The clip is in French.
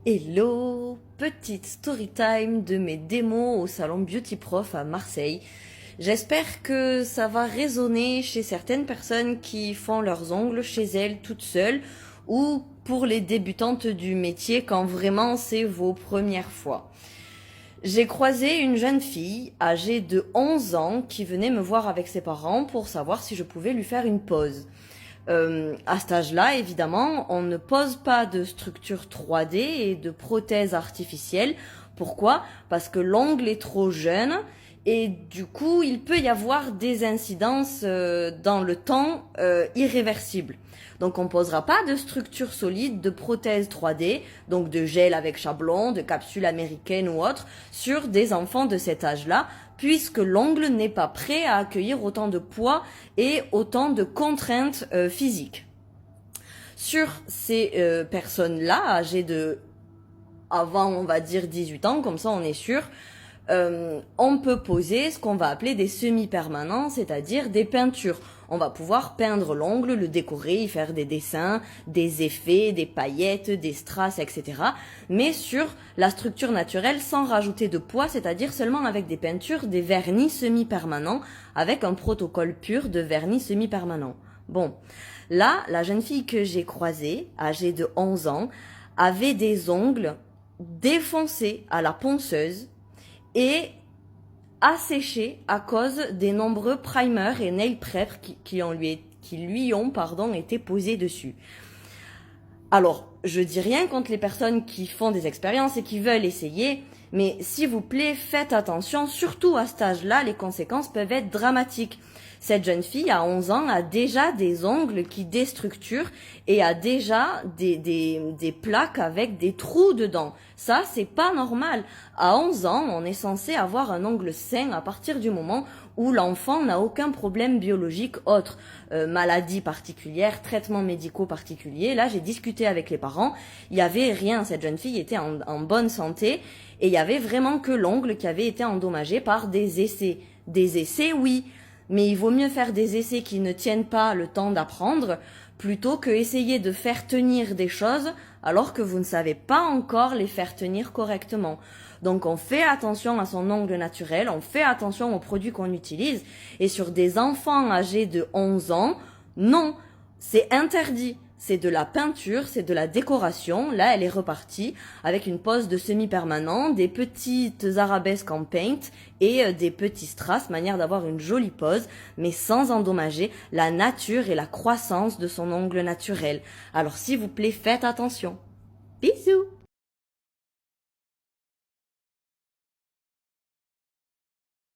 Hello, petite story time de mes démos au salon Beauty Prof à Marseille. J'espère que ça va résonner chez certaines personnes qui font leurs ongles chez elles toutes seules ou pour les débutantes du métier quand vraiment c'est vos premières fois. J'ai croisé une jeune fille âgée de 11 ans qui venait me voir avec ses parents pour savoir si je pouvais lui faire une pose. À cet âge-là, évidemment, on ne pose pas de structure 3D et de prothèses artificielles. Pourquoi? Parce que l'ongle est trop jeune et du coup, il peut y avoir des incidences dans le temps irréversibles. Donc, on posera pas de structure solide, de prothèses 3D, donc de gel avec chablon, de capsule américaine ou autre, sur des enfants de cet âge-là, puisque l'ongle n'est pas prêt à accueillir autant de poids et autant de contraintes physiques. Sur ces personnes-là, âgées de avant, on va dire 18 ans, comme ça on est sûr, on peut poser ce qu'on va appeler des semi-permanents, c'est-à-dire des peintures. On va pouvoir peindre l'ongle, le décorer, y faire des dessins, des effets, des paillettes, des strass, etc. Mais sur la structure naturelle sans rajouter de poids, c'est-à-dire seulement avec des peintures, des vernis semi-permanents, avec un protocole pur de vernis semi-permanent. Bon, là, la jeune fille que j'ai croisée, âgée de 11 ans, avait des ongles défoncés à la ponceuse et asséché à cause des nombreux primers et nail prep qui lui ont été posés dessus. Alors, je dis rien contre les personnes qui font des expériences et qui veulent essayer, mais s'il vous plaît, faites attention, surtout à cet âge-là, les conséquences peuvent être dramatiques. Cette jeune fille, à 11 ans, a déjà des ongles qui déstructurent et a déjà des plaques avec des trous dedans. Ça, c'est pas normal. À 11 ans, on est censé avoir un ongle sain à partir du moment où l'enfant n'a aucun problème biologique autre, maladie particulière, traitements médicaux particuliers. Là, j'ai discuté avec les parents, il y avait rien, cette jeune fille était en bonne santé et il y avait vraiment que l'ongle qui avait été endommagé par des essais. Des essais, oui, mais il vaut mieux faire des essais qui ne tiennent pas le temps d'apprendre plutôt que essayer de faire tenir des choses alors que vous ne savez pas encore les faire tenir correctement. Donc on fait attention à son ongle naturel, on fait attention aux produits qu'on utilise et sur des enfants âgés de 11 ans, non, c'est interdit. C'est de la peinture, c'est de la décoration. Là, elle est repartie avec une pose de semi-permanent, des petites arabesques en paint et des petits strass, manière d'avoir une jolie pose, mais sans endommager la nature et la croissance de son ongle naturel. Alors, s'il vous plaît, faites attention. Bisous!